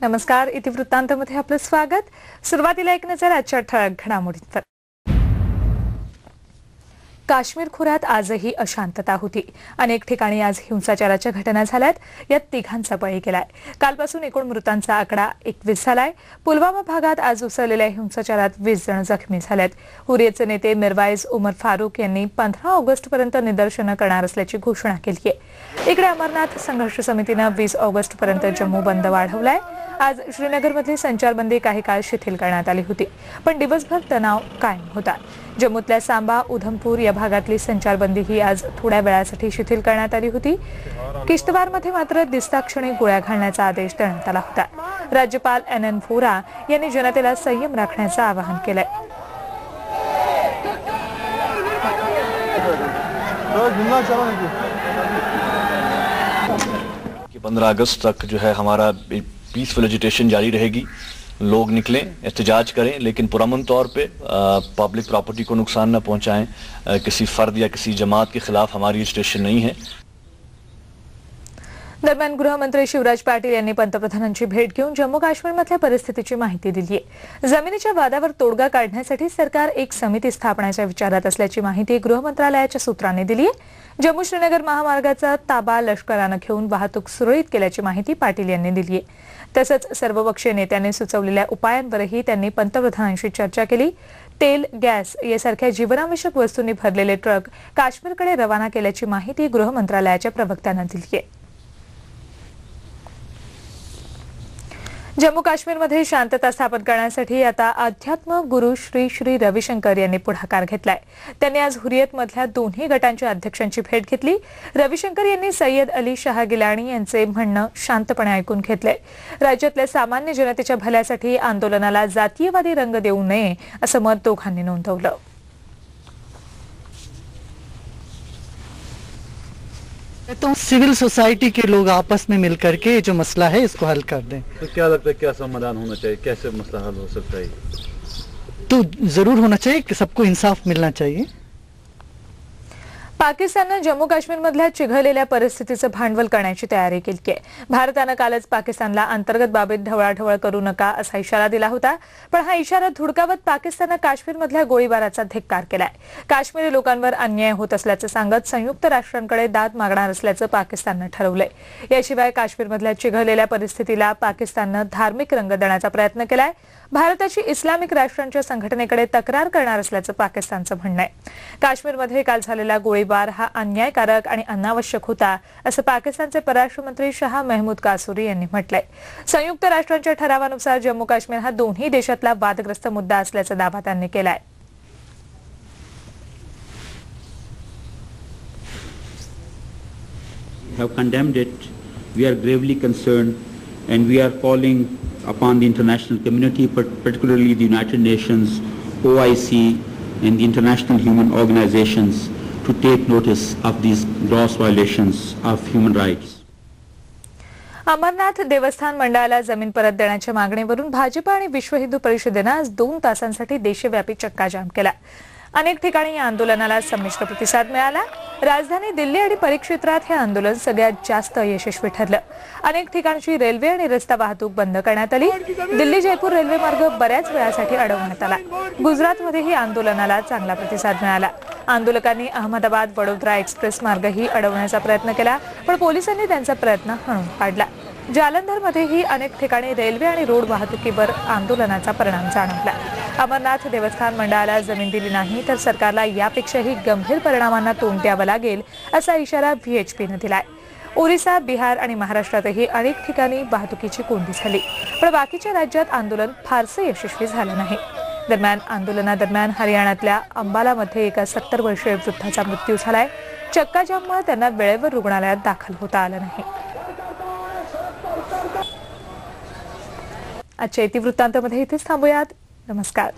नमस्कार, इतिवृत्तांतमध्ये आपलं स्वागत। सुरुवातीला एक नजर आजच्या ठळक घडामोडींवर। काश्मीर खोऱ्यात आजही अशांतता होती। अनेक ठिकाणी आज हिंसाचाराच्या घटना झाल्यात, यात तिघांचा बळी गेलाय। कालपासून एकूण मृतांचा आकडा 21 झालाय। पुलवामा भागात आज उसळलेल्या हिंसाचारात 20 जण जखमी झालेत। हुरियतचे नेते मिरवाईज उमर फारूक यांनी 15 ऑगस्टपर्यंत निदर्शनं करणार असल्याची घोषणा केली आहे। इकडे अमरनाथ संघर्ष समितीने 20 ऑगस्टपर्यंत जम्मू बंद वाढवलाय। आज श्रीनगरमधली संचारबंदी काही काळ शिथिल करण्यात आली होती, पण दिवसभर तणाव कायम होता। जम्मूतल्या सांबा उधमपूर या भागातली संचारबंदी ही आज थोड्या वेळासाठी शिथिल करण्यात आली होती। किश्तवारमध्ये मात्र दिसताक्षणी गोळ्या घालण्याचा आदेश देण्यात आला होता। राज्यपाल NN व्होरा यांनी जनतेला संयम राखण्याचं आवाहन केलंय। 15 अगस्त तक जो है हमारा पीसफुल एजिटेशन जारी रहेगी। लोग निकलें, एहतजाज करें, लेकिन पुरअमन तौर पे पब्लिक प्रॉपर्टी को नुकसान न पहुंचाएं। किसी फर्द या किसी जमात के खिलाफ हमारी एजिटेशन नहीं है। दरम्यान गृहमंत्री शिवराज पाटील यांनी पंतप्रधानांची भेट घेऊन जम्मू काश्मीरमधल्या परिस्थितीची माहिती दिली आहे। जमिनीच्या वादावर तोडगा काढण्यासाठी सरकार एक समिती स्थापण्याच्या विचारात असल्याची माहिती गृह मंत्रालयाच्या सूत्रांनी दिली आहे। जम्मू श्रीनगर महामार्गाचा ताबा लष्करानं घेऊन वाहतूक सुरळीत केल्याची माहिती पाटील यांनी दिली आहे। तसंच सर्वपक्षीय नेत्यांनी सुचवलेल्या उपायांवरही त्यांनी पंतप्रधानांशी चर्चा केली। तेल, गॅस यासारख्या जीवनावश्यक वस्तूंनी भरलेले ट्रक काश्मीरकडे रवाना केल्याची माहिती गृह मंत्रालयाच्या प्रवक्त्यानं दिली आहे। जम्मू काश्मीरमध्ये शांतता स्थापन करण्यासाठी आता अध्यात्म गुरु श्री श्री रविशंकर यांनी पुढाकार घेतलाय। त्यांनी आज हुरियतमधल्या दोन्ही गटांच्या अध्यक्षांची भेट घेतली। रविशंकर यांनी सय्यद अली शाह गिलानी यांचे म्हणणं शांतपणे ऐकून घेतलंय। राज्यातल्या सामान्य जनतेच्या भल्यासाठी आंदोलनाला जातीयवादी रंग देऊ नये असं मत दोघांनी नोंदवलं। तो सिविल सोसाइटी के लोग आपस में मिलकर के जो मसला है इसको हल कर दें। तो क्या लगता है, क्या समाधान होना चाहिए, कैसे मसला हल हो सकता है? तो जरूर होना चाहिए कि सबको इंसाफ मिलना चाहिए। पाकिस्ताननं जम्मू काश्मीरमधल्या चिघळलेल्या परिस्थितीचं भांडवल करण्याची तयारी केली आहे। भारतानं कालच पाकिस्तानला अंतर्गत बाबीत ढवळाढवळ करू नका असा इशारा दिला होता, पण हा इशारा धुडकावत पाकिस्ताननं काश्मीरमधल्या गोळीबाराचा धिक्कार केलाय। काश्मीरी लोकांवर अन्याय होत असल्याचं सांगत संयुक्त राष्ट्रांकडे दाद मागणार असल्याचं पाकिस्ताननं ठरवलंय। याशिवाय काश्मीरमधल्या चिघळलेल्या परिस्थितीला पाकिस्ताननं धार्मिक रंग देण्याचा प्रयत्न केलाय। भारताची इस्लामिक राष्ट्रांच्या संघटनेकडे तक्रार करणार असल्याचं पाकिस्तानचं म्हणणं आहे। काश्मीरमध्ये काल झालेला गोळीबार हा अन्यायकारक आणि अनावश्यक होता असं पाकिस्तानचे परराष्ट्र मंत्री शाह महमूद कासुरी यांनी म्हटलंय। संयुक्त राष्ट्रांच्या ठरावानुसार जम्मू काश्मीर हा दोन्ही देशातला वादग्रस्त मुद्दा असल्याचा दावा त्यांनी केलाय। have condemned it. We are gravely concerned and we are calling upon the international community, particularly the United Nations, OIC and the international human organizations to take notice of these gross violations of human rights. Amarnath देवस्थान मंडळाला जमीन परत देण्याच्या मागणीवरून भाजप आणि विश्व हिंदू परिषदेनं आज 2 तासांसाठी देशव्यापी चक्काजाम केला। अनेक ठिकाणी या आंदोलनाला संमिश्र प्रतिसाद मिळाला। राजधानी दिल्ली आणि परिक्षेत्रात हे आंदोलन सगळ्यात जास्त यशस्वी ठरलं। अनेक ठिकाणची रेल्वे आणि रस्ता वाहतूक बंद करण्यात आली। दिल्ली जयपूर रेल्वे मार्ग बऱ्याच वेळासाठी अडवण्यात आला। गुजरातमध्येही आंदोलनाला चांगला प्रतिसाद मिळाला। आंदोलकांनी अहमदाबाद वडोदरा एक्सप्रेस मार्गही अडवण्याचा प्रयत्न केला, पण पोलिसांनी त्यांचा प्रयत्न हाणून पाडला। जालंधरमध्येही अनेक ठिकाणी रेल्वे आणि रोड वाहतुकीवर आंदोलनाचा परिणाम जाणवला। अमरनाथ देवस्थान मंडळाला जमीन दिली नाही तर सरकारला यापेक्षाही गंभीर परिणामांना तोंड द्यावं लागेल असा इशारा VHPनं दिलाय। ओरिसा, बिहार आणि महाराष्ट्रातही अनेक ठिकाणी वाहतुकीची कोंडी झाली, पण बाकीच्या राज्यात आंदोलन फारसे यशस्वी झालं नाही। दरम्यान आंदोलनादरम्यान हरियाणातल्या अंबालामध्ये एका 70 वर्षीय वृद्धाचा मृत्यू झालाय। चक्काजाममुळे त्यांना वेळेवर रुग्णालयात दाखल होता आलं नाही। आजच्या इतिवृत्तांतामध्ये इथेच थांबूयात। नमस्कार।